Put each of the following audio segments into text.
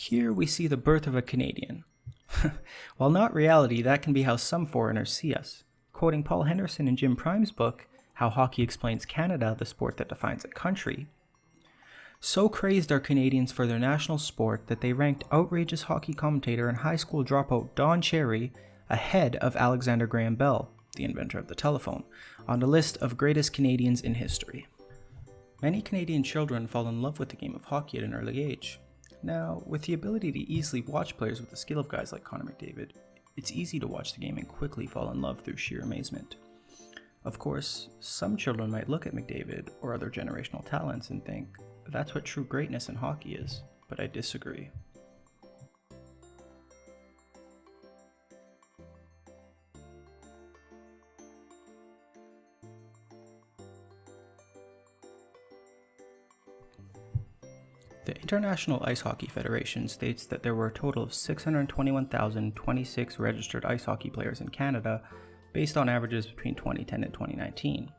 Here we see the birth of a Canadian. While not reality, that can be how some foreigners see us. Quoting Paul Henderson in Jim Prime's book, How Hockey Explains Canada, the Sport That Defines a Country, so crazed are Canadians for their national sport that they ranked outrageous hockey commentator and high school dropout Don Cherry ahead of Alexander Graham Bell, the inventor of the telephone, on the list of greatest Canadians in history. Many Canadian children fall in love with the game of hockey at an early age. Now, with the ability to easily watch players with the skill of guys like Connor McDavid, it's easy to watch the game and quickly fall in love through sheer amazement. Of course, some children might look at McDavid or other generational talents and think, that's what true greatness in hockey is, but I disagree. The International Ice Hockey Federation states that there were a total of 621,026 registered ice hockey players in Canada, based on averages between 2010 and 2019.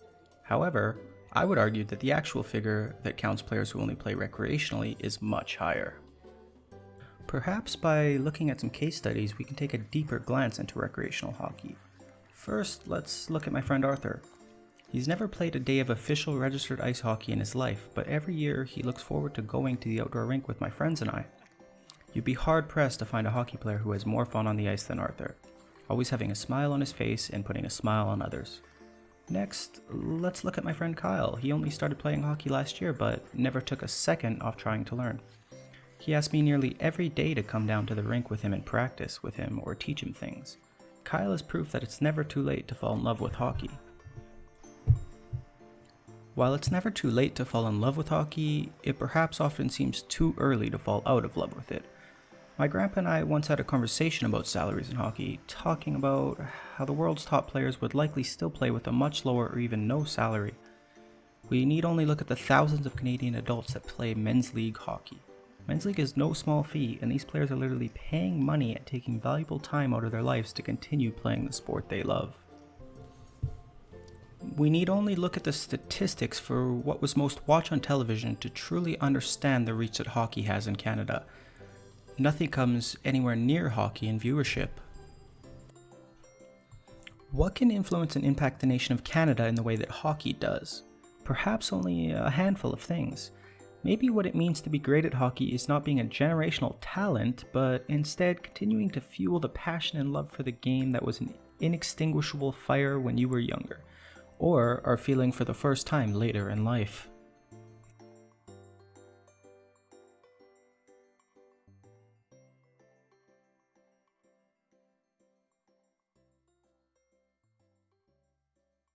However, I would argue that the actual figure that counts players who only play recreationally is much higher. Perhaps by looking at some case studies, we can take a deeper glance into recreational hockey. First, let's look at my friend Arthur. He's never played a day of official registered ice hockey in his life, but every year he looks forward to going to the outdoor rink with my friends and I. You'd be hard-pressed to find a hockey player who has more fun on the ice than Arthur, always having a smile on his face and putting a smile on others. Next, let's look at my friend Kyle. He only started playing hockey last year, but never took a second off trying to learn. He asks me nearly every day to come down to the rink with him and practice with him or teach him things. Kyle is proof that it's never too late to fall in love with hockey. While it's never too late to fall in love with hockey, it perhaps often seems too early to fall out of love with it. My grandpa and I once had a conversation about salaries in hockey, talking about how the world's top players would likely still play with a much lower or even no salary. We need only look at the thousands of Canadian adults that play men's league hockey. Men's league is no small fee, and these players are literally paying money and taking valuable time out of their lives to continue playing the sport they love. We need only look at the statistics for what was most watched on television to truly understand the reach that hockey has in Canada. Nothing comes anywhere near hockey in viewership. What can influence and impact the nation of Canada in the way that hockey does? Perhaps only a handful of things. Maybe what it means to be great at hockey is not being a generational talent, but instead continuing to fuel the passion and love for the game that was an inextinguishable fire when you were younger, or are feeling for the first time later in life.